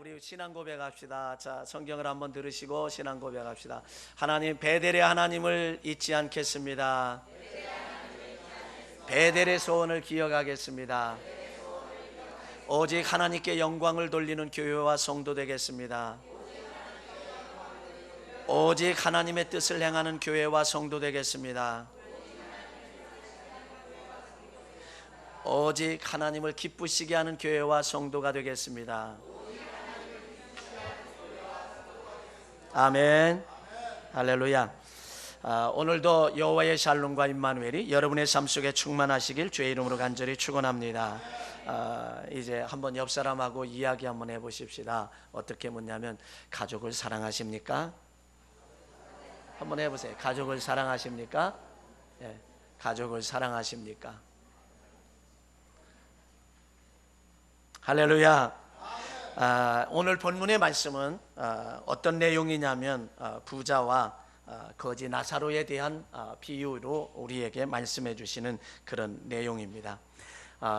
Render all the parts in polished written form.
우리 신앙 고백합시다. 자, 성경을 한번 들으시고 신앙 고백합시다. 하나님, 베델의 하나님을 잊지 않겠습니다. 베델의 소원을 기억하겠습니다. 오직 하나님께 영광을 돌리는 교회와 성도 되겠습니다. 오직 하나님의 뜻을 행하는 교회와 성도 되겠습니다. 오직 하나님을 기쁘시게 하는 교회와 성도가 되겠습니다. 아멘. 할렐루야. 오늘도 여호와의 샬롬과 임마누엘이 여러분의 삶 속에 충만하시길 주의 이름으로 간절히 축원합니다. 이제 한번 옆 사람하고 이야기 한번 해보십시다. 어떻게 묻냐면, 가족을 사랑하십니까? 한번 해보세요. 가족을 사랑하십니까? 예, 가족을 사랑하십니까? 할렐루야. 오늘 본문의 말씀은 어떤 내용이냐면 부자와 거지 나사로에 대한 비유로 우리에게 말씀해 주시는 그런 내용입니다.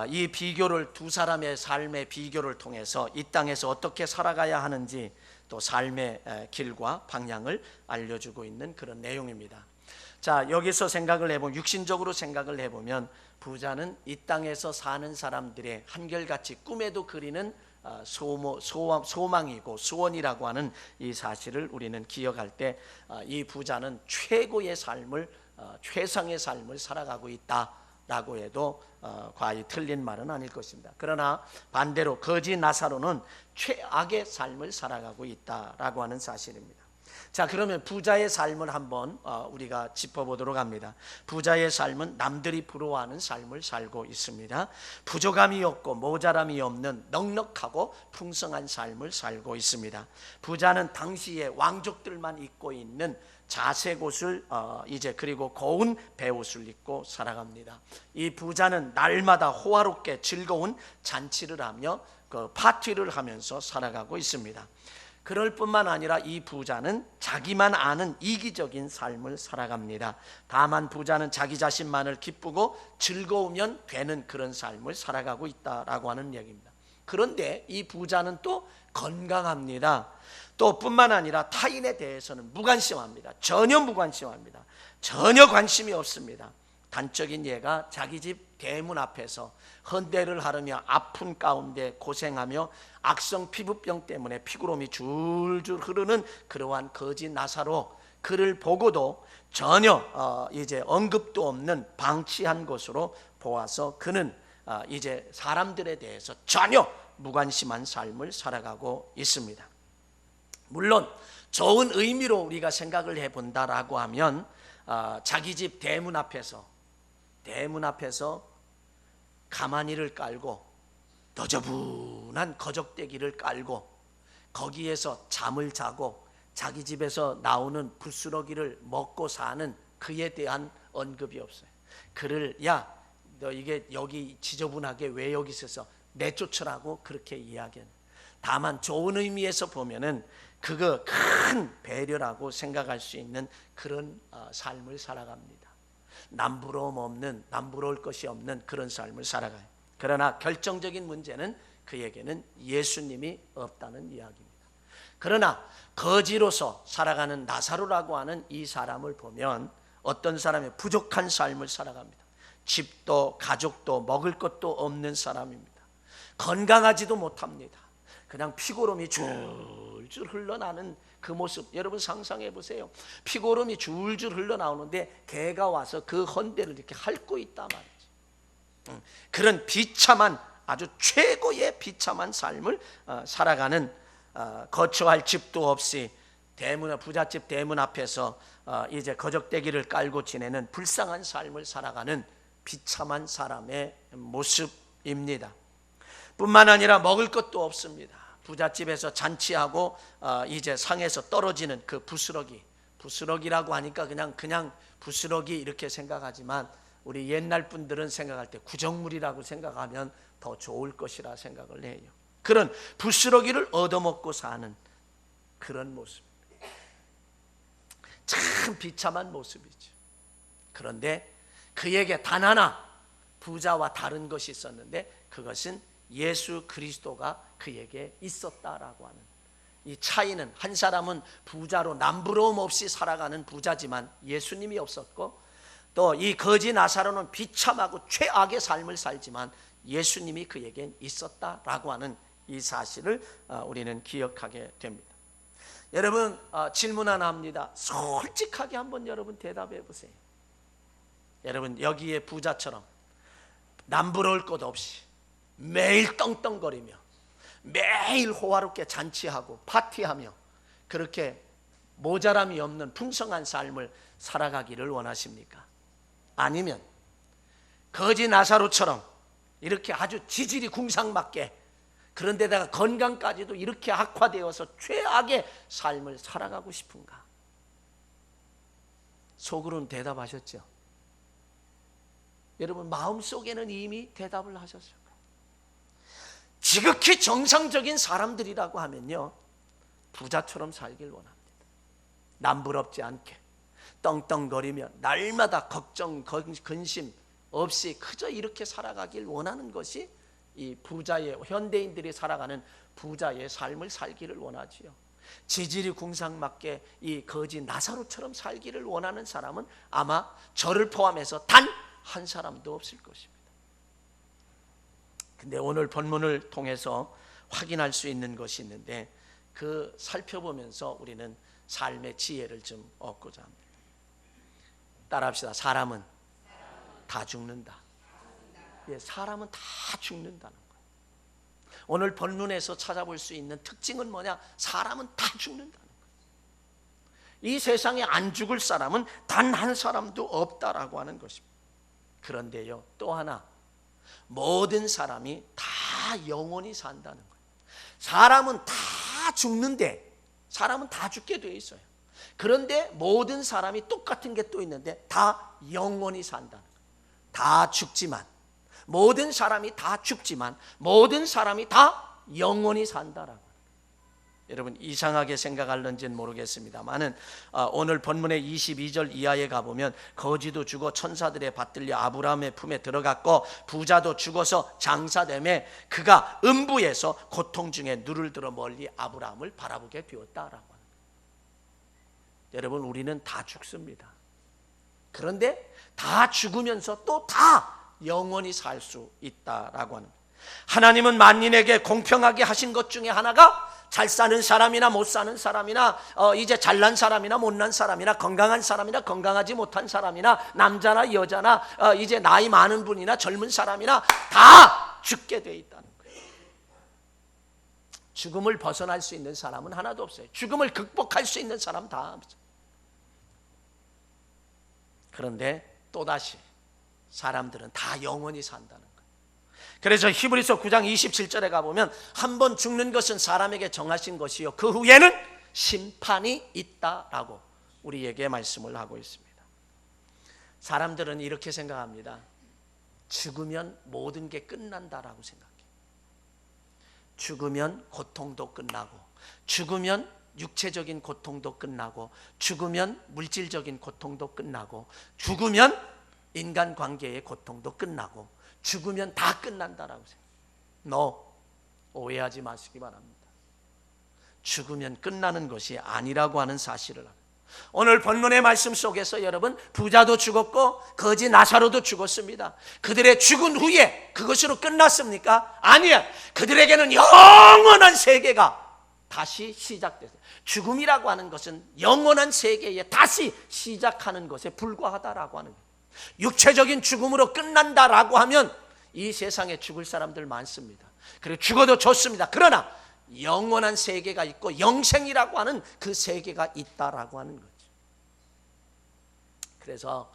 이 비교를, 두 사람의 삶의 비교를 통해서 이 땅에서 어떻게 살아가야 하는지, 또 삶의 길과 방향을 알려주고 있는 그런 내용입니다. 자, 여기서 생각을 해보면, 육신적으로 생각을 해보면, 부자는 이 땅에서 사는 사람들의 한결같이 꿈에도 그리는 소망이고 소원이라고 하는 이 사실을 우리는 기억할 때, 이 부자는 최고의 삶을, 최상의 삶을 살아가고 있다라고 해도 과히 틀린 말은 아닐 것입니다. 그러나 반대로 거지 나사로는 최악의 삶을 살아가고 있다라고 하는 사실입니다. 자, 그러면 부자의 삶을 한번 우리가 짚어보도록 합니다. 부자의 삶은 남들이 부러워하는 삶을 살고 있습니다. 부족함이 없고 모자람이 없는 넉넉하고 풍성한 삶을 살고 있습니다. 부자는 당시에 왕족들만 입고 있는 자색 옷을 이제 그리고 고운 베옷을 입고 살아갑니다. 이 부자는 날마다 호화롭게 즐거운 잔치를 하며 그 파티를 하면서 살아가고 있습니다. 그럴 뿐만 아니라 이 부자는 자기만 아는 이기적인 삶을 살아갑니다. 다만 부자는 자기 자신만을 기쁘고 즐거우면 되는 그런 삶을 살아가고 있다라고 하는 얘기입니다. 그런데 이 부자는 또 건강합니다. 또 뿐만 아니라 타인에 대해서는 무관심합니다. 전혀 무관심합니다. 전혀 관심이 없습니다. 단적인 예가 자기 집 대문 앞에서 헌대를 하려며 아픈 가운데 고생하며 악성 피부병 때문에 피구름이 줄줄 흐르는 그러한 거지 나사로, 그를 보고도 전혀 이제 언급도 없는 방치한 것으로 보아서 그는 이제 사람들에 대해서 전혀 무관심한 삶을 살아가고 있습니다. 물론 좋은 의미로 우리가 생각을 해본다라고 하면 자기 집 대문 앞에서 가마니를 깔고 너저분한 거적대기를 깔고 거기에서 잠을 자고 자기 집에서 나오는 부스러기를 먹고 사는 그에 대한 언급이 없어요. 그를, 야, 너 이게 여기 지저분하게 왜 여기 있어서 내쫓으라고 그렇게 이야기해요. 다만 좋은 의미에서 보면은 그거 큰 배려라고 생각할 수 있는 그런 삶을 살아갑니다. 남부러움 없는, 남부러울 것이 없는 그런 삶을 살아가요. 그러나 결정적인 문제는 그에게는 예수님이 없다는 이야기입니다. 그러나 거지로서 살아가는 나사로라고 하는 이 사람을 보면 어떤 사람이 부족한 삶을 살아갑니다. 집도 가족도 먹을 것도 없는 사람입니다. 건강하지도 못합니다. 그냥 피고름이 줄줄 흘러나는 그 모습, 여러분 상상해 보세요. 피고름이 줄줄 흘러나오는데 개가 와서 그 헌대를 이렇게 핥고 있단 말이지. 그런 비참한, 아주 최고의 비참한 삶을 살아가는, 거처할 집도 없이 부잣집 대문 앞에서 이제 거적대기를 깔고 지내는 불쌍한 삶을 살아가는 비참한 사람의 모습입니다. 뿐만 아니라 먹을 것도 없습니다. 부잣집에서 잔치하고 이제 상에서 떨어지는 그 부스러기라고 하니까 그냥 부스러기 이렇게 생각하지만 우리 옛날 분들은 생각할 때 구정물이라고 생각하면 더 좋을 것이라 생각을 해요. 그런 부스러기를 얻어먹고 사는 그런 모습입니다. 참 비참한 모습이죠. 그런데 그에게 단 하나 부자와 다른 것이 있었는데 그것은 예수 그리스도가 그에게 있었다라고 하는 이 차이는, 한 사람은 부자로 남부러움 없이 살아가는 부자지만 예수님이 없었고, 또 이 거지 나사로는 비참하고 최악의 삶을 살지만 예수님이 그에겐 있었다라고 하는 이 사실을 우리는 기억하게 됩니다. 여러분, 질문 하나 합니다. 솔직하게 한번 여러분 대답해 보세요. 여러분, 여기에 부자처럼 남부러울 것 없이 매일 떵떵거리며 매일 호화롭게 잔치하고 파티하며 그렇게 모자람이 없는 풍성한 삶을 살아가기를 원하십니까? 아니면 거지 나사로처럼 이렇게 아주 지질이 궁상맞게, 그런데다가 건강까지도 이렇게 악화되어서 최악의 삶을 살아가고 싶은가? 속으로는 대답하셨죠? 여러분, 마음속에는 이미 대답을 하셨을 거예요. 지극히 정상적인 사람들이라고 하면요, 부자처럼 살길 원합니다. 남부럽지 않게 떵떵거리며 날마다 걱정 근심 없이 그저 이렇게 살아가길 원하는 것이 이 부자의, 현대인들이 살아가는 부자의 삶을 살기를 원하지요. 지질이 궁상맞게 이 거지 나사로처럼 살기를 원하는 사람은 아마 저를 포함해서 단 한 사람도 없을 것입니다. 근데 오늘 본문을 통해서 확인할 수 있는 것이 있는데, 그 살펴보면서 우리는 삶의 지혜를 좀 얻고자 합니다. 따라합시다. 사람은 다 죽는다. 예, 사람은 다 죽는다는 거예요. 오늘 본문에서 찾아볼 수 있는 특징은 뭐냐? 사람은 다 죽는다는 거예요. 이 세상에 안 죽을 사람은 단 한 사람도 없다라고 하는 것입니다. 그런데요, 또 하나, 모든 사람이 다 영원히 산다는 거예요. 사람은 다 죽는데, 사람은 다 죽게 되어 있어요. 그런데 모든 사람이 똑같은 게 또 있는데 다 영원히 산다는 거예요. 다 죽지만, 모든 사람이 다 죽지만 모든 사람이 다 영원히 산다라고. 여러분, 이상하게 생각할는지는 모르겠습니다만은 오늘 본문의 22절 이하에 가보면 거지도 죽어 천사들의 받들려 아브라함의 품에 들어갔고, 부자도 죽어서 장사되매 그가 음부에서 고통 중에 눈을 들어 멀리 아브라함을 바라보게 되었다라고 합니다. 여러분, 우리는 다 죽습니다. 그런데 다 죽으면서 또 다 영원히 살 수 있다라고 하는, 하나님은 만인에게 공평하게 하신 것 중에 하나가 잘 사는 사람이나 못 사는 사람이나 이제 잘난 사람이나 못난 사람이나 건강한 사람이나 건강하지 못한 사람이나 남자나 여자나 이제 나이 많은 분이나 젊은 사람이나 다 죽게 돼 있다는 거예요. 죽음을 벗어날 수 있는 사람은 하나도 없어요. 죽음을 극복할 수 있는 사람 다 없어요. 그런데 또다시 사람들은 다 영원히 산다는 거예요. 그래서 히브리서 9장 27절에 가보면 한 번 죽는 것은 사람에게 정하신 것이요 그 후에는 심판이 있다라고 우리에게 말씀을 하고 있습니다. 사람들은 이렇게 생각합니다. 죽으면 모든 게 끝난다라고 생각해요. 죽으면 고통도 끝나고, 죽으면 육체적인 고통도 끝나고, 죽으면 물질적인 고통도 끝나고, 죽으면 인간관계의 고통도 끝나고, 죽으면 다 끝난다라고 생각해요. 오해하지 마시기 바랍니다. 죽으면 끝나는 것이 아니라고 하는 사실을 합니다. 오늘 본문의 말씀 속에서 여러분, 부자도 죽었고 거지 나사로도 죽었습니다. 그들의 죽은 후에 그것으로 끝났습니까? 아니야. 그들에게는 영원한 세계가 다시 시작됐어요. 죽음이라고 하는 것은 영원한 세계에 다시 시작하는 것에 불과하다라고 하는 거예요. 육체적인 죽음으로 끝난다라고 하면 이 세상에 죽을 사람들 많습니다. 그리고 죽어도 좋습니다. 그러나 영원한 세계가 있고 영생이라고 하는 그 세계가 있다라고 하는 거죠. 그래서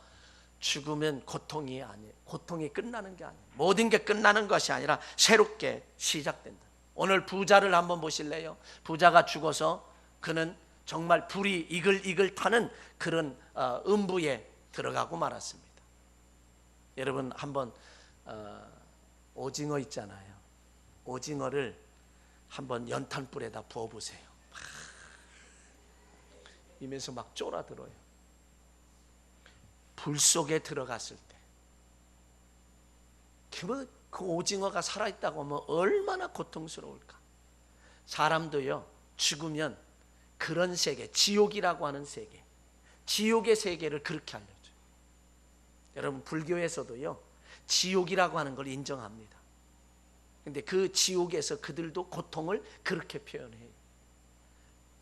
죽으면 고통이 아니에요. 고통이 끝나는 게 아니에요. 모든 게 끝나는 것이 아니라 새롭게 시작된다. 오늘 부자를 한번 보실래요? 부자가 죽어서 그는 정말 불이 이글이글 타는 그런 음부에 들어가고 말았습니다. 여러분, 한번 오징어 있잖아요. 오징어를 한번 연탄불에다 부어보세요. 이면서 막 쫄아들어요. 불 속에 들어갔을 때 그 오징어가 살아있다고 하면 얼마나 고통스러울까. 사람도요, 죽으면 그런 세계, 지옥이라고 하는 세계, 지옥의 세계를 그렇게 알려줘요. 여러분, 불교에서도요, 지옥이라고 하는 걸 인정합니다. 근데 그 지옥에서 그들도 고통을 그렇게 표현해요.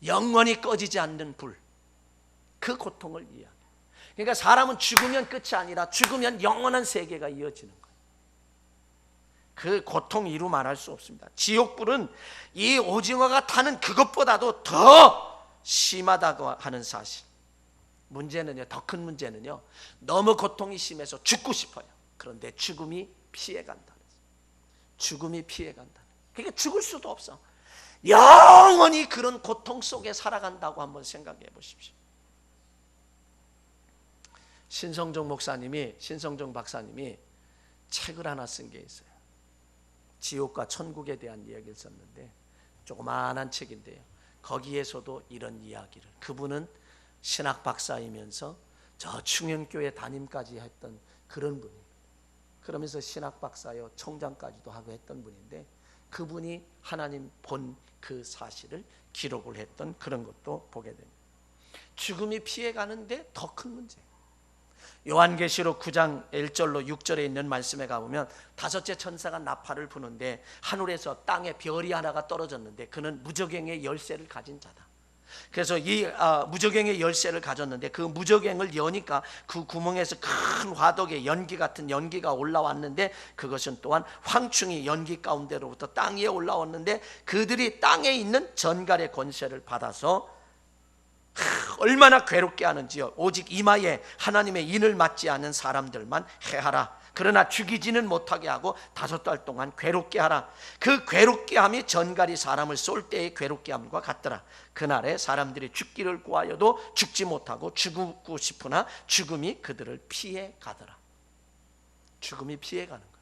영원히 꺼지지 않는 불, 그 고통을 이야기해요. 그러니까 사람은 죽으면 끝이 아니라 죽으면 영원한 세계가 이어지는 거예요. 그 고통 이루 말할 수 없습니다. 지옥불은 이 오징어가 타는 그것보다도 더 심하다고 하는 사실. 문제는요, 더 큰 문제는요, 너무 고통이 심해서 죽고 싶어요. 그런데 죽음이 피해간다. 죽음이 피해간다. 그러니까 죽을 수도 없어. 영원히 그런 고통 속에 살아간다고 한번 생각해 보십시오. 신성종 박사님이 책을 하나 쓴 게 있어요. 지옥과 천국에 대한 이야기를 썼는데, 조그마한 책인데요, 거기에서도 이런 이야기를, 그분은 신학 박사이면서 저 충현교회 담임까지 했던 그런 분이에요. 그러면서 신학 박사요 총장까지도 하고 했던 분인데, 그분이 하나님 본 그 사실을 기록을 했던 그런 것도 보게 됩니다. 죽음이 피해가는데 더 큰 문제. 요한계시록 9장 1절로 6절에 있는 말씀에 가보면 다섯째 천사가 나팔을 부는데 하늘에서 땅에 별이 하나가 떨어졌는데 그는 무저갱의 열쇠를 가진 자다. 그래서 이 무저갱의 열쇠를 가졌는데 그 무저갱을 여니까 그 구멍에서 큰 화덕의 연기 같은 연기가 올라왔는데, 그것은 또한 황충이 연기 가운데로부터 땅 위에 올라왔는데, 그들이 땅에 있는 전갈의 권세를 받아서 얼마나 괴롭게 하는지요. 오직 이마에 하나님의 인을 맞지 않은 사람들만 해하라. 그러나 죽이지는 못하게 하고 5달 동안 괴롭게 하라. 그 괴롭게 함이 전갈이 사람을 쏠 때의 괴롭게 함과 같더라. 그날에 사람들이 죽기를 구하여도 죽지 못하고 죽고 싶으나 죽음이 그들을 피해 가더라. 죽음이 피해 가는 거예요.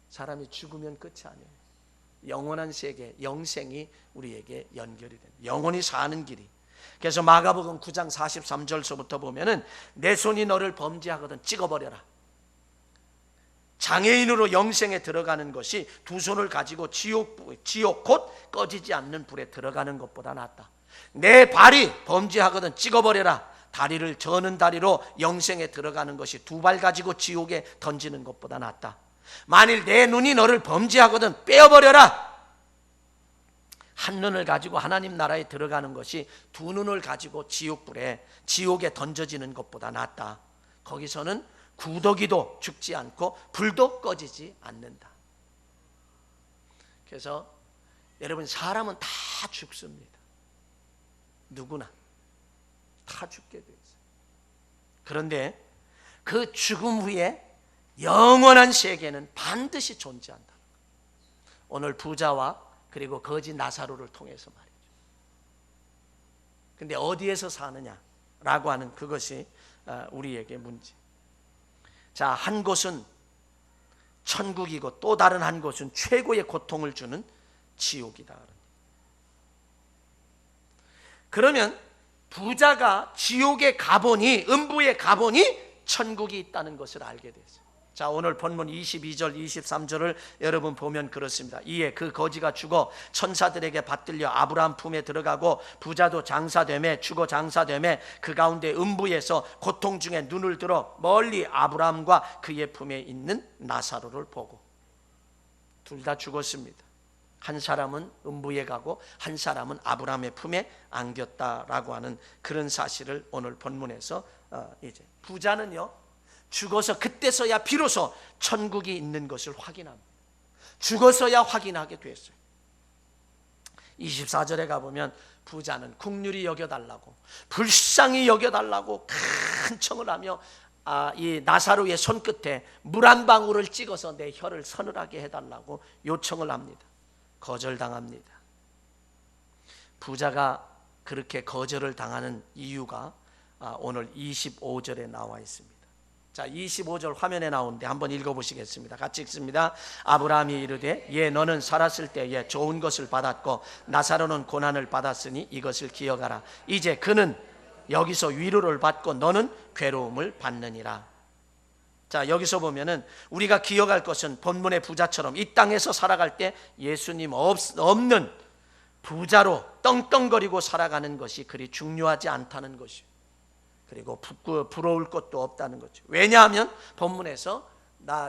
사람이 죽으면 끝이 아니에요. 영원한 세계, 영생이 우리에게 연결이 됩니다. 영원히 사는 길이. 그래서 마가복음 9장 43절서부터 보면은 내 손이 너를 범죄하거든 찍어버려라. 장애인으로 영생에 들어가는 것이 두 손을 가지고 지옥 곧 꺼지지 않는 불에 들어가는 것보다 낫다. 내 발이 범죄하거든 찍어버려라. 다리를 저는 다리로 영생에 들어가는 것이 2발 가지고 지옥에 던지는 것보다 낫다. 만일 내 눈이 너를 범죄하거든 빼어버려라. 한 눈을 가지고 하나님 나라에 들어가는 것이 2눈을 가지고 지옥에 던져지는 것보다 낫다. 거기서는 구더기도 죽지 않고 불도 꺼지지 않는다. 그래서 여러분, 사람은 다 죽습니다. 누구나 다 죽게 되어 있어요. 그런데 그 죽음 후에 영원한 세계는 반드시 존재한다. 오늘 부자와 그리고 거지 나사로를 통해서 말이죠. 근데 어디에서 사느냐라고 하는 그것이 우리에게 문제. 자, 한 곳은 천국이고 또 다른 한 곳은 최고의 고통을 주는 지옥이다. 그러면 부자가 지옥에 가보니, 음부에 가보니 천국이 있다는 것을 알게 됐어요. 자, 오늘 본문 22절 23절을 여러분 보면 그렇습니다. 이에 그 거지가 죽어 천사들에게 받들려 아브라함 품에 들어가고 부자도 장사되매 죽어 장사되매 그 가운데 음부에서 고통 중에 눈을 들어 멀리 아브라함과 그의 품에 있는 나사로를 보고, 둘 다 죽었습니다. 한 사람은 음부에 가고 한 사람은 아브라함의 품에 안겼다라고 하는 그런 사실을 오늘 본문에서 이제 부자는요, 죽어서 그때서야 비로소 천국이 있는 것을 확인합니다. 죽어서야 확인하게 됐어요. 24절에 가보면 부자는 국률이 여겨달라고, 불쌍히 여겨달라고 큰 청을 하며 이 나사로의 손끝에 물 한 방울을 찍어서 내 혀를 서늘하게 해달라고 요청을 합니다. 거절당합니다. 부자가 그렇게 거절을 당하는 이유가 오늘 25절에 나와 있습니다. 자, 25절 화면에 나오는데 한번 읽어보시겠습니다. 같이 읽습니다. 아브라함이 이르되 예, 너는 살았을 때에 좋은 것을 받았고 나사로는 고난을 받았으니 이것을 기억하라. 이제 그는 여기서 위로를 받고 너는 괴로움을 받느니라. 자, 여기서 보면은 우리가 기억할 것은 본문의 부자처럼 이 땅에서 살아갈 때 예수님 없는 부자로 떵떵거리고 살아가는 것이 그리 중요하지 않다는 것이요. 그리고 부러울 것도 없다는 거죠. 왜냐하면 본문에서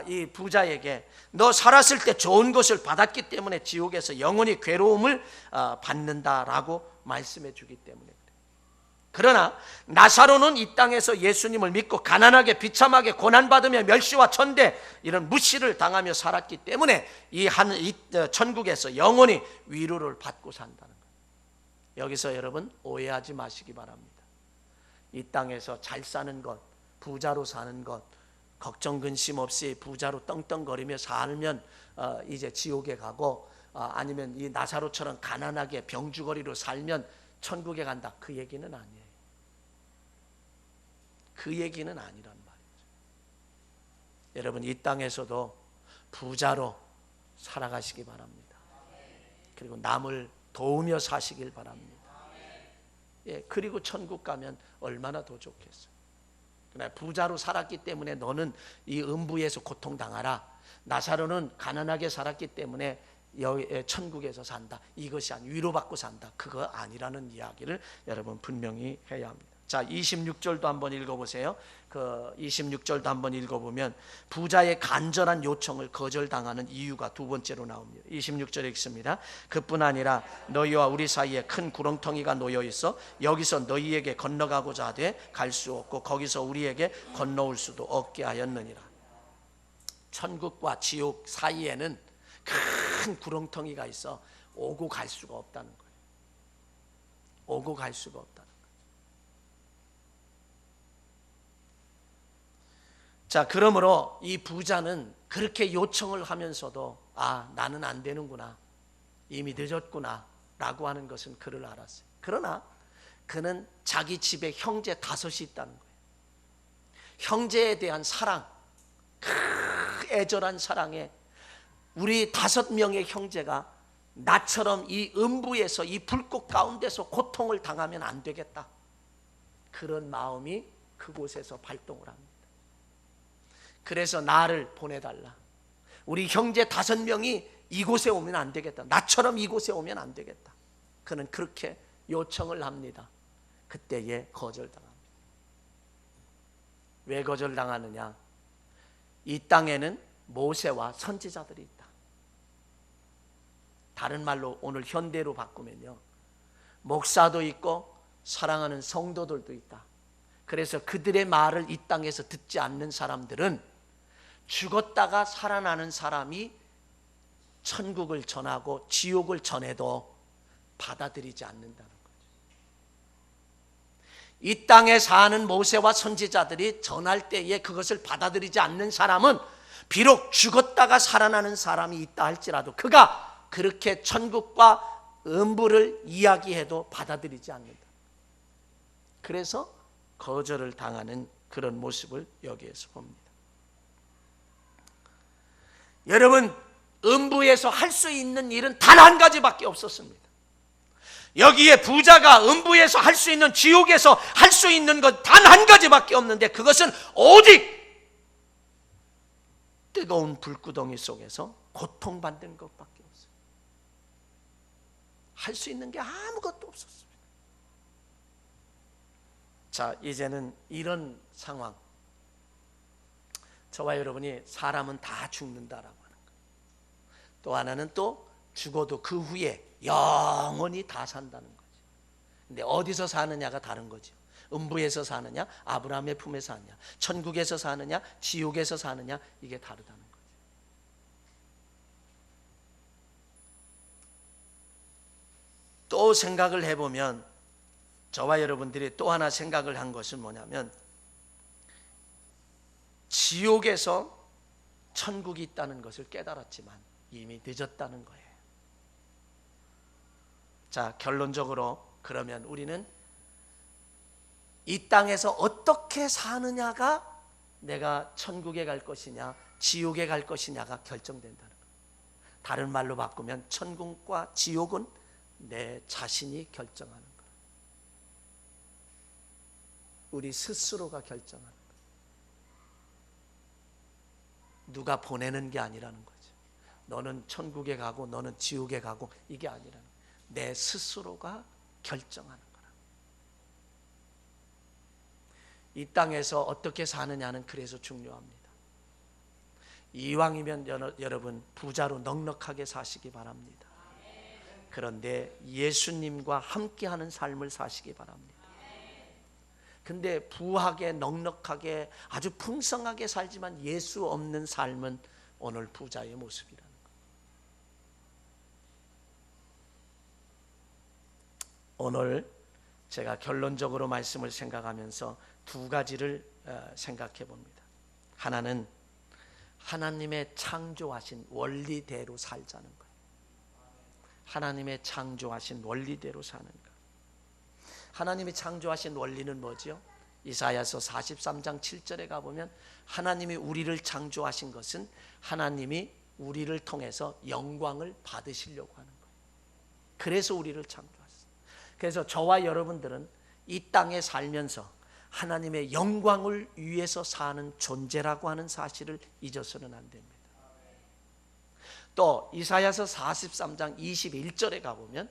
이 부자에게 너 살았을 때 좋은 것을 받았기 때문에 지옥에서 영원히 괴로움을 받는다라고 말씀해 주기 때문에 그래요. 그러나 나사로는 이 땅에서 예수님을 믿고 가난하게 비참하게 고난받으며 멸시와 천대 이런 무시를 당하며 살았기 때문에 이 천국에서 영원히 위로를 받고 산다는 거예요. 여기서 여러분 오해하지 마시기 바랍니다. 이 땅에서 잘 사는 것, 부자로 사는 것, 걱정 근심 없이 부자로 떵떵거리며 살면 이제 지옥에 가고, 아니면 이 나사로처럼 가난하게 병주거리로 살면 천국에 간다, 그 얘기는 아니에요. 그 얘기는 아니란 말이죠. 여러분 이 땅에서도 부자로 살아가시기 바랍니다. 그리고 남을 도우며 사시길 바랍니다. 예, 그리고 천국 가면 얼마나 더 좋겠어요. 그러나 부자로 살았기 때문에 너는 이 음부에서 고통당하라, 나사로는 가난하게 살았기 때문에 천국에서 산다, 이것이 아니 위로받고 산다, 그거 아니라는 이야기를 여러분 분명히 해야 합니다. 자, 26절도 한번 읽어보세요. 그 26절도 한번 읽어보면 부자의 간절한 요청을 거절당하는 이유가 두 번째로 나옵니다. 26절에 읽습니다. 그뿐 아니라 너희와 우리 사이에 큰 구렁텅이가 놓여 있어 여기서 너희에게 건너가고자 하되 갈 수 없고 거기서 우리에게 건너올 수도 없게 하였느니라. 천국과 지옥 사이에는 큰 구렁텅이가 있어 오고 갈 수가 없다는 거예요. 오고 갈 수가 없다는 거예요. 자, 그러므로 이 부자는 그렇게 요청을 하면서도 나는 안 되는구나, 이미 늦었구나 라고 하는 것은 그를 알았어요. 그러나 그는 자기 집에 형제 5이 있다는 거예요. 형제에 대한 사랑, 애절한 사랑에 우리 5명의 형제가 나처럼 이 음부에서 이 불꽃 가운데서 고통을 당하면 안 되겠다, 그런 마음이 그곳에서 발동을 합니다. 그래서 나를 보내달라, 우리 형제 5명이 이곳에 오면 안 되겠다, 나처럼 이곳에 오면 안 되겠다, 그는 그렇게 요청을 합니다. 그때에 거절당합니다. 왜 거절당하느냐? 이 땅에는 모세와 선지자들이 있다. 다른 말로 오늘 현대로 바꾸면요, 목사도 있고 사랑하는 성도들도 있다. 그래서 그들의 말을 이 땅에서 듣지 않는 사람들은 죽었다가 살아나는 사람이 천국을 전하고 지옥을 전해도 받아들이지 않는다는 거죠. 이 땅에 사는 모세와 선지자들이 전할 때에 그것을 받아들이지 않는 사람은 비록 죽었다가 살아나는 사람이 있다 할지라도 그가 그렇게 천국과 음부를 이야기해도 받아들이지 않는다. 그래서 거절을 당하는 그런 모습을 여기에서 봅니다. 여러분, 음부에서 할 수 있는 일은 단 한 가지밖에 없었습니다. 여기에 부자가 음부에서 할 수 있는, 지옥에서 할 수 있는 것 단 한 가지밖에 없는데 그것은 오직 뜨거운 불구덩이 속에서 고통받는 것밖에 없어요. 할 수 있는 게 아무것도 없었습니다. 자, 이제는 이런 상황, 저와 여러분이 사람은 다 죽는다라고 하는 거예요. 또 하나는 또 죽어도 그 후에 영원히 다 산다는 거죠. 근데 어디서 사느냐가 다른 거죠. 음부에서 사느냐, 아브라함의 품에 사느냐, 천국에서 사느냐, 지옥에서 사느냐, 이게 다르다는 거죠. 또 생각을 해보면 저와 여러분들이 또 하나 생각을 한 것은 뭐냐면 지옥에서 천국이 있다는 것을 깨달았지만 이미 늦었다는 거예요. 자, 결론적으로 그러면 우리는 이 땅에서 어떻게 사느냐가 내가 천국에 갈 것이냐 지옥에 갈 것이냐가 결정된다는 거예요. 다른 말로 바꾸면 천국과 지옥은 내 자신이 결정하는 거예요. 우리 스스로가 결정하는 거예요. 누가 보내는 게 아니라는 거죠. 너는 천국에 가고 너는 지옥에 가고 이게 아니라는 거예요. 내 스스로가 결정하는 거라. 이 땅에서 어떻게 사느냐는 그래서 중요합니다. 이왕이면 여러분 부자로 넉넉하게 사시기 바랍니다. 그런데 예수님과 함께하는 삶을 사시기 바랍니다. 근데 부하게 넉넉하게 아주 풍성하게 살지만 예수 없는 삶은 오늘 부자의 모습이라는 거예요. 오늘 제가 결론적으로 말씀을 생각하면서 두 가지를 생각해 봅니다. 하나는 하나님의 창조하신 원리대로 살자는 거예요. 하나님의 창조하신 원리대로 사는 것. 하나님이 창조하신 원리는 뭐죠? 이사야서 43장 7절에 가보면 하나님이 우리를 창조하신 것은 하나님이 우리를 통해서 영광을 받으시려고 하는 거예요. 그래서 우리를 창조하셨어요. 그래서 저와 여러분들은 이 땅에 살면서 하나님의 영광을 위해서 사는 존재라고 하는 사실을 잊어서는 안 됩니다. 또 이사야서 43장 21절에 가보면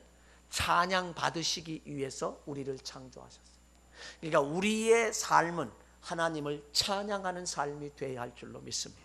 찬양 받으시기 위해서 우리를 창조하셨어요. 그러니까 우리의 삶은 하나님을 찬양하는 삶이 되어야 할 줄로 믿습니다.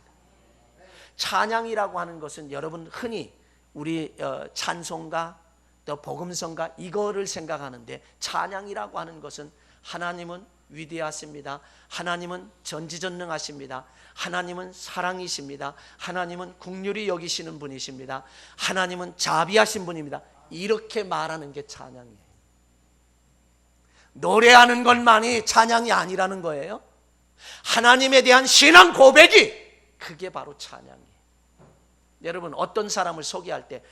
찬양이라고 하는 것은 여러분 흔히 우리 찬송가 또 복음성가 이거를 생각하는데, 찬양이라고 하는 것은 하나님은 위대하십니다. 하나님은 전지전능하십니다. 하나님은 사랑이십니다. 하나님은 긍휼히 여기시는 분이십니다. 하나님은 자비하신 분입니다. 이렇게 말하는 게 찬양이에요. 노래하는 것만이 찬양이 아니라는 거예요. 하나님에 대한 신앙 고백이 그게 바로 찬양이에요. 여러분 어떤 사람을 소개할 때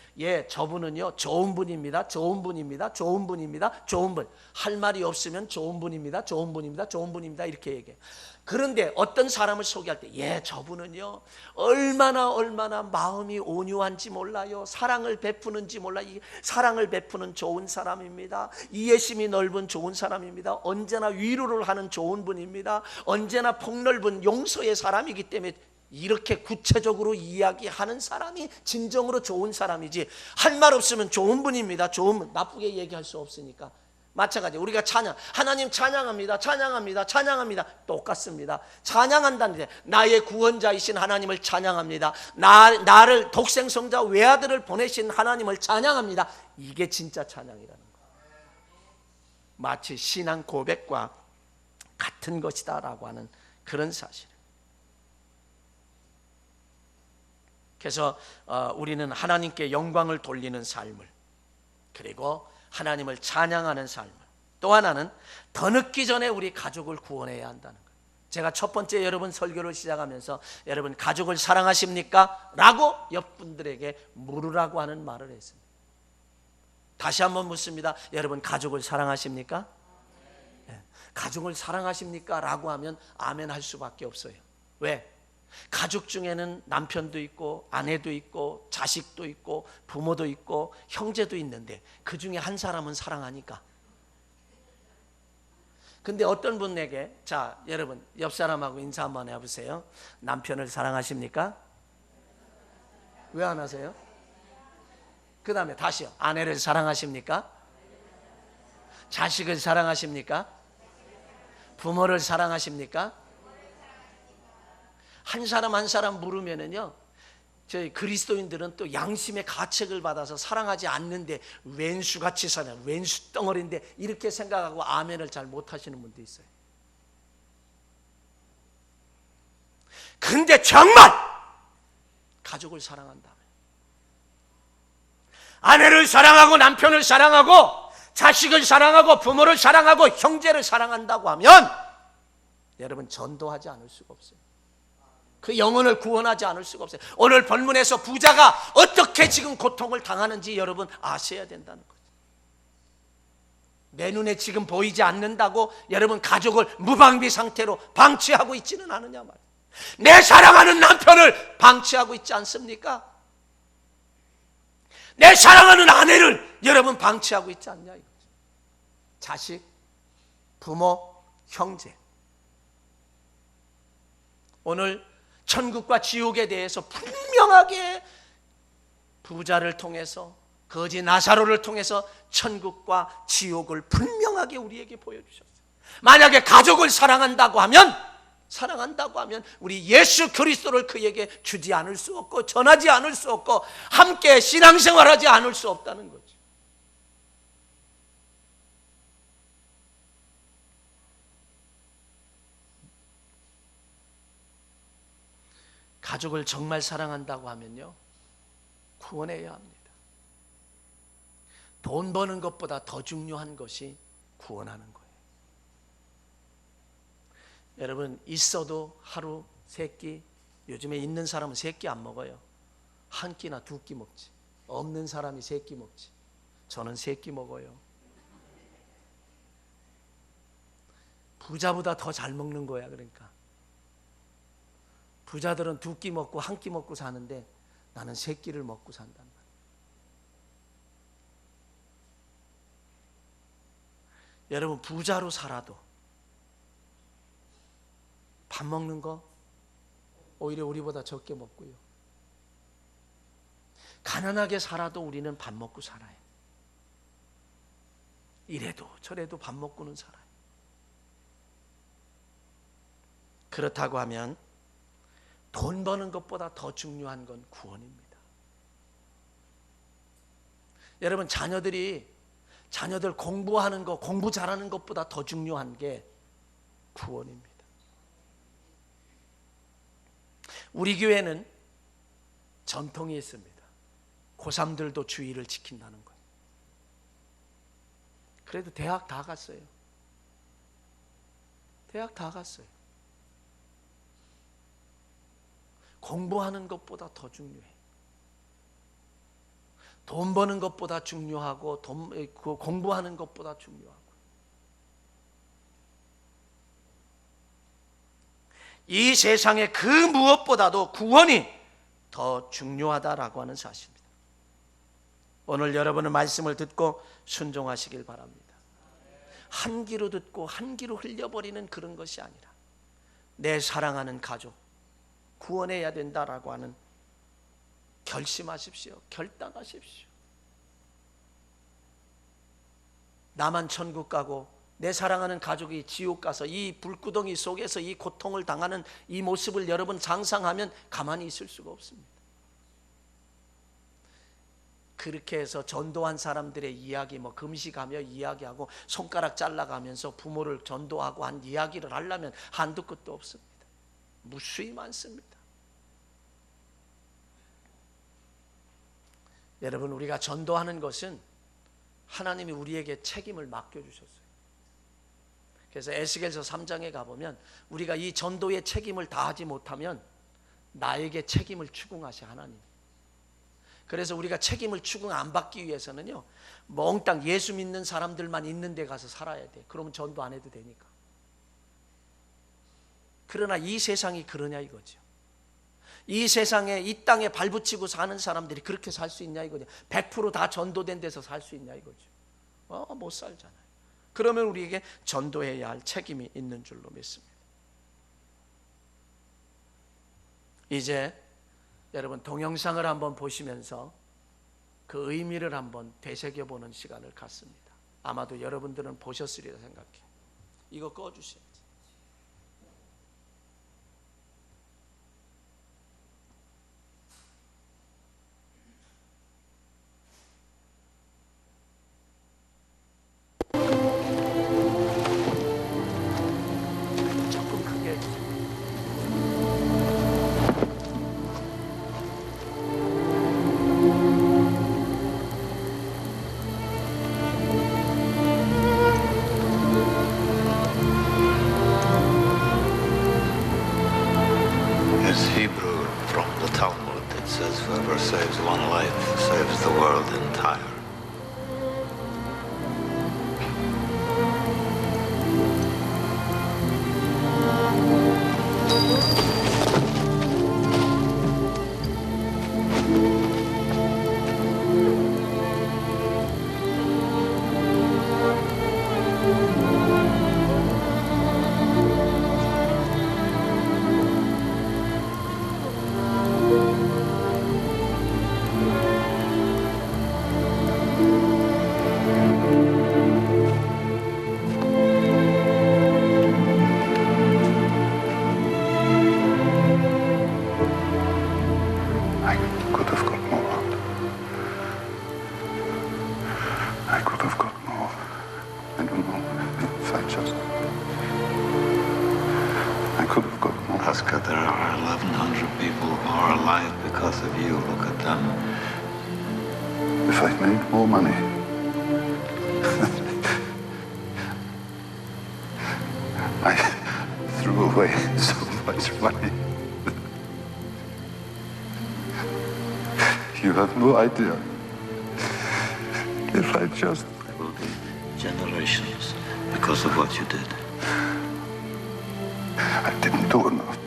저분은요 좋은 분입니다. 좋은 분입니다. 좋은 분입니다. 좋은 분. 할 말이 없으면 좋은 분입니다. 좋은 분입니다. 좋은 분입니다. 이렇게 얘기해요. 그런데 어떤 사람을 소개할 때 저분은요 얼마나 마음이 온유한지 몰라요. 사랑을 베푸는지 몰라요. 사랑을 베푸는 좋은 사람입니다. 이해심이 넓은 좋은 사람입니다. 언제나 위로를 하는 좋은 분입니다. 언제나 폭넓은 용서의 사람이기 때문에 이렇게 구체적으로 이야기하는 사람이 진정으로 좋은 사람이지, 할 말 없으면 좋은 분입니다. 좋은 분, 나쁘게 얘기할 수 없으니까. 마찬가지 우리가 찬양, 하나님 찬양합니다. 찬양합니다. 찬양합니다. 똑같습니다. 찬양한다는데 나의 구원자이신 하나님을 찬양합니다. 나를 독생성자 외아들을 보내신 하나님을 찬양합니다. 이게 진짜 찬양이라는 거예요. 마치 신앙 고백과 같은 것이다라고 하는 그런 사실. 그래서 우리는 하나님께 영광을 돌리는 삶을, 그리고 하나님을 찬양하는 삶을, 또 하나는 더 늦기 전에 우리 가족을 구원해야 한다는 거예요. 제가 첫 번째 여러분 설교를 시작하면서 여러분 가족을 사랑하십니까? 라고 옆분들에게 물으라고 하는 말을 했습니다. 다시 한번 묻습니다. 여러분 가족을 사랑하십니까? 네. 가족을 사랑하십니까? 라고 하면 아멘 할 수밖에 없어요. 왜? 가족 중에는 남편도 있고 아내도 있고 자식도 있고 부모도 있고 형제도 있는데 그 중에 한 사람은 사랑하니까. 근데 어떤 분에게, 자 여러분 옆 사람하고 인사 한번 해보세요. 남편을 사랑하십니까? 왜 안 하세요? 그 다음에 다시요. 아내를 사랑하십니까? 자식을 사랑하십니까? 부모를 사랑하십니까? 한 사람 한 사람 물으면은요, 저희 그리스도인들은 또 양심의 가책을 받아서 사랑하지 않는데 왼수같이 사는 왼수 덩어리인데 이렇게 생각하고 아멘을 잘 못하시는 분도 있어요. 근데 정말 가족을 사랑한다면, 아내를 사랑하고 남편을 사랑하고 자식을 사랑하고 부모를 사랑하고 형제를 사랑한다고 하면 여러분 전도하지 않을 수가 없어요. 그 영혼을 구원하지 않을 수가 없어요. 오늘 본문에서 부자가 어떻게 지금 고통을 당하는지 여러분 아셔야 된다는 거죠. 내 눈에 지금 보이지 않는다고 여러분 가족을 무방비 상태로 방치하고 있지는 않느냐 말이에요. 내 사랑하는 남편을 방치하고 있지 않습니까? 내 사랑하는 아내를 여러분 방치하고 있지 않냐 이거죠. 자식, 부모, 형제. 오늘 천국과 지옥에 대해서 분명하게 부자를 통해서, 거지 나사로를 통해서 천국과 지옥을 분명하게 우리에게 보여주셨어요. 만약에 가족을 사랑한다고 하면 우리 예수 그리스도를 그에게 주지 않을 수 없고, 전하지 않을 수 없고, 함께 신앙생활하지 않을 수 없다는 거죠. 가족을 정말 사랑한다고 하면요, 구원해야 합니다. 돈 버는 것보다 더 중요한 것이 구원하는 거예요. 여러분, 있어도 하루 3끼, 요즘에 있는 사람은 3끼 안 먹어요. 1끼나 2끼 먹지. 없는 사람이 3끼 먹지. 저는 3끼 먹어요. 부자보다 더 잘 먹는 거야. 그러니까 부자들은 2끼 먹고 1끼 먹고 사는데 나는 3끼를 먹고 산단 말이야. 여러분, 부자로 살아도 밥 먹는 거 오히려 우리보다 적게 먹고요. 가난하게 살아도 우리는 밥 먹고 살아요. 이래도 저래도 밥 먹고는 살아요. 그렇다고 하면 돈 버는 것보다 더 중요한 건 구원입니다. 여러분, 자녀들 공부하는 거, 공부 잘하는 것보다 더 중요한 게 구원입니다. 우리 교회는 전통이 있습니다. 고3들도 주의를 지킨다는 거예요. 그래도 대학 다 갔어요. 대학 다 갔어요. 공부하는 것보다 더 중요해. 돈 버는 것보다 중요하고, 공부하는 것보다 중요하고. 이 세상의 그 무엇보다도 구원이 더 중요하다라고 하는 사실입니다. 오늘 여러분은 말씀을 듣고 순종하시길 바랍니다. 한 귀로 듣고 한 귀로 흘려버리는 그런 것이 아니라 내 사랑하는 가족 구원해야 된다라고 하는 결심하십시오. 결단하십시오. 나만 천국 가고 내 사랑하는 가족이 지옥 가서 이 불구덩이 속에서 이 고통을 당하는 이 모습을 여러분 상상하면 가만히 있을 수가 없습니다. 그렇게 해서 전도한 사람들의 이야기, 금식하며 이야기하고 손가락 잘라가면서 부모를 전도하고 한 이야기를 하려면 한두 끝도 없습니다. 무수히 많습니다. 여러분, 우리가 전도하는 것은 하나님이 우리에게 책임을 맡겨주셨어요. 그래서 에스겔서 3장에 가보면 우리가 이 전도의 책임을 다하지 못하면 나에게 책임을 추궁하셔, 하나님. 그래서 우리가 책임을 추궁 안 받기 위해서는요, 몽땅 예수 믿는 사람들만 있는 데 가서 살아야 돼. 그러면 전도 안 해도 되니까. 그러나 이 세상이 그러냐 이거죠. 이 세상에, 이 땅에 발붙이고 사는 사람들이 그렇게 살 수 있냐 이거죠. 100% 다 전도된 데서 살 수 있냐 이거죠. 못 살잖아요. 그러면 우리에게 전도해야 할 책임이 있는 줄로 믿습니다. 이제 여러분, 동영상을 한번 보시면서 그 의미를 한번 되새겨보는 시간을 갖습니다. 아마도 여러분들은 보셨으리라 생각해요. 이거 꺼주세요. could have got more. I don't know if I just... I could have got more. Oscar, there are 1,100 people who are alive because of you. Look at them. If I'd made more money. I threw away so much money. You have no idea. If I just... There will be generations because of what you did. I didn't do enough.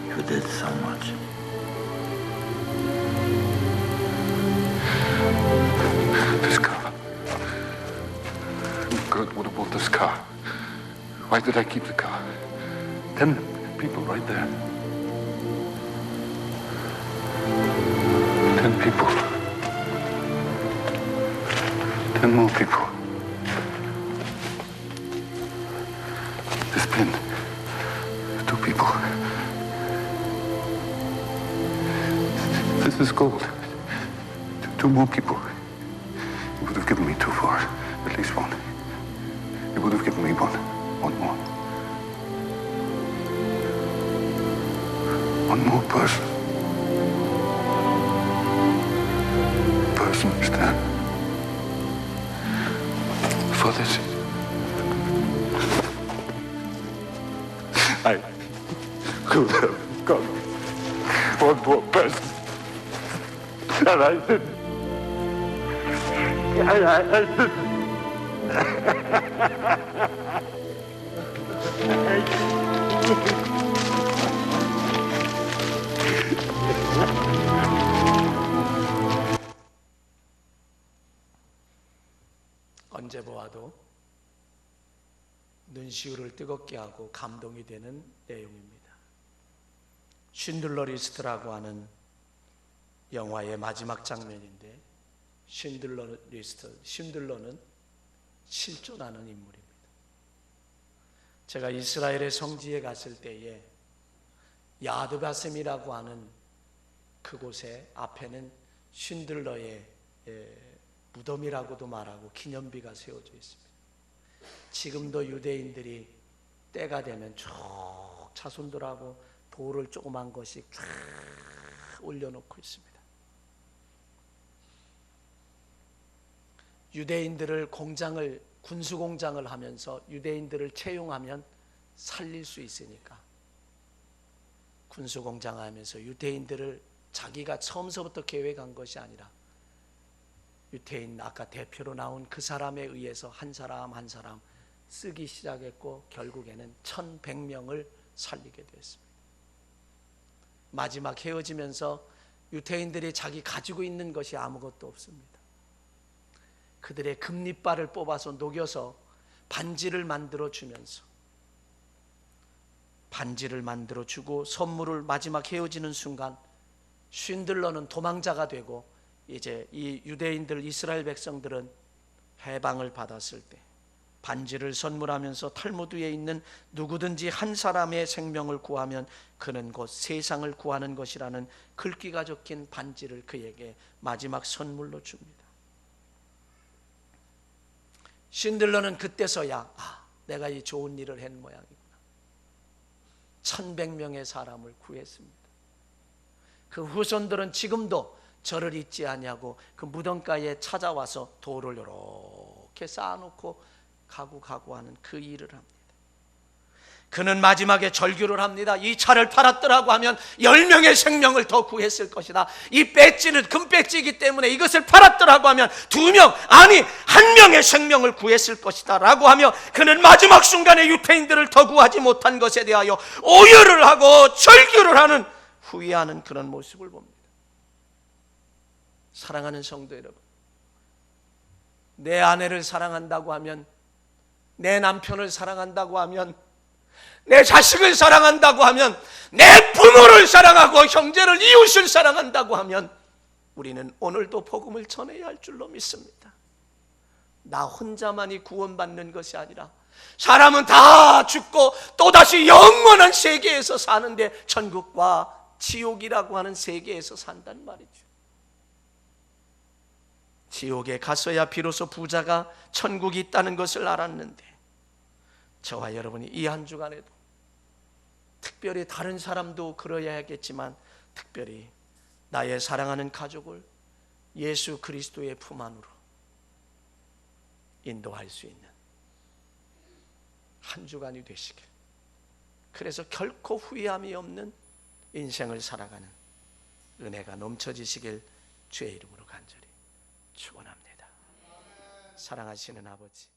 You did so much. This car. God would have bought this car. Why did I keep the car? 10 people right there. 10 people. 10 more people. This pin. 2 people. This is gold. 2 more people. You would have given me 2 for it. At least 1. You would have given me 1. 1 more. 1 more person. Person is there. For this. I could have got 1 more person. And I didn't. I didn't. 언제 보아도 눈시울을 뜨겁게 하고 감동이 되는 내용입니다. 쉰들러 리스트라고 하는 영화의 마지막 장면인데, 쉰들러 리스트, 쉰들러는 실존하는 인물입니다. 제가 이스라엘의 성지에 갔을 때에 야드바셈이라고 하는 그곳에 앞에는 쉰들러의 무덤이라고도 말하고 기념비가 세워져 있습니다. 지금도 유대인들이 때가 되면 쭉 자손들하고 돌을 조그만 것씩 쫙 올려놓고 있습니다. 유대인들을 군수 공장을 하면서 유대인들을 채용하면 살릴 수 있으니까 군수 공장을 하면서 유대인들을 자기가 처음서부터 계획한 것이 아니라 유대인 아까 대표로 나온 그 사람에 의해서 한 사람 한 사람 쓰기 시작했고 결국에는 1,100명을 살리게 됐습니다. 마지막 헤어지면서 유대인들이 자기 가지고 있는 것이 아무것도 없습니다. 그들의 금리빨을 뽑아서 녹여서 반지를 만들어주면서 반지를 만들어주고 선물을 마지막 헤어지는 순간 쉰들러는 도망자가 되고 이제 이 유대인들 이스라엘 백성들은 해방을 받았을 때 반지를 선물하면서 탈무드에 있는 누구든지 한 사람의 생명을 구하면 그는 곧 세상을 구하는 것이라는 글귀가 적힌 반지를 그에게 마지막 선물로 줍니다. 쉰들러는 그때서야 내가 이 좋은 일을 한 모양이구나. 1,100명의 사람을 구했습니다. 그 후손들은 지금도 저를 잊지 아니하고 그 무덤가에 찾아와서 돌을 이렇게 쌓아놓고 가고 하는 그 일을 합니다. 그는 마지막에 절규를 합니다. 이 차를 팔았더라고 하면 10명의 생명을 더 구했을 것이다. 이 배지는 금배지이기 때문에 이것을 팔았더라고 하면 2명, 아니 1명의 생명을 구했을 것이다 라고 하며 그는 마지막 순간에 유대인들을 더 구하지 못한 것에 대하여 오열을 하고 절규를 하는, 후회하는 그런 모습을 봅니다. 사랑하는 성도 여러분, 내 아내를 사랑한다고 하면, 내 남편을 사랑한다고 하면, 내 자식을 사랑한다고 하면, 내 부모를 사랑하고 형제를 이웃을 사랑한다고 하면 우리는 오늘도 복음을 전해야 할 줄로 믿습니다. 나 혼자만이 구원받는 것이 아니라 사람은 다 죽고 또다시 영원한 세계에서 사는데 천국과 지옥이라고 하는 세계에서 산단 말이죠. 지옥에 갔어야 비로소 부자가 천국이 있다는 것을 알았는데, 저와 여러분이 이 한 주간에도 특별히 다른 사람도 그러야겠지만 특별히 나의 사랑하는 가족을 예수 그리스도의 품 안으로 인도할 수 있는 한 주간이 되시길, 그래서 결코 후회함이 없는 인생을 살아가는 은혜가 넘쳐지시길 주의 이름으로 간절히 축원합니다. 사랑하시는 아버지,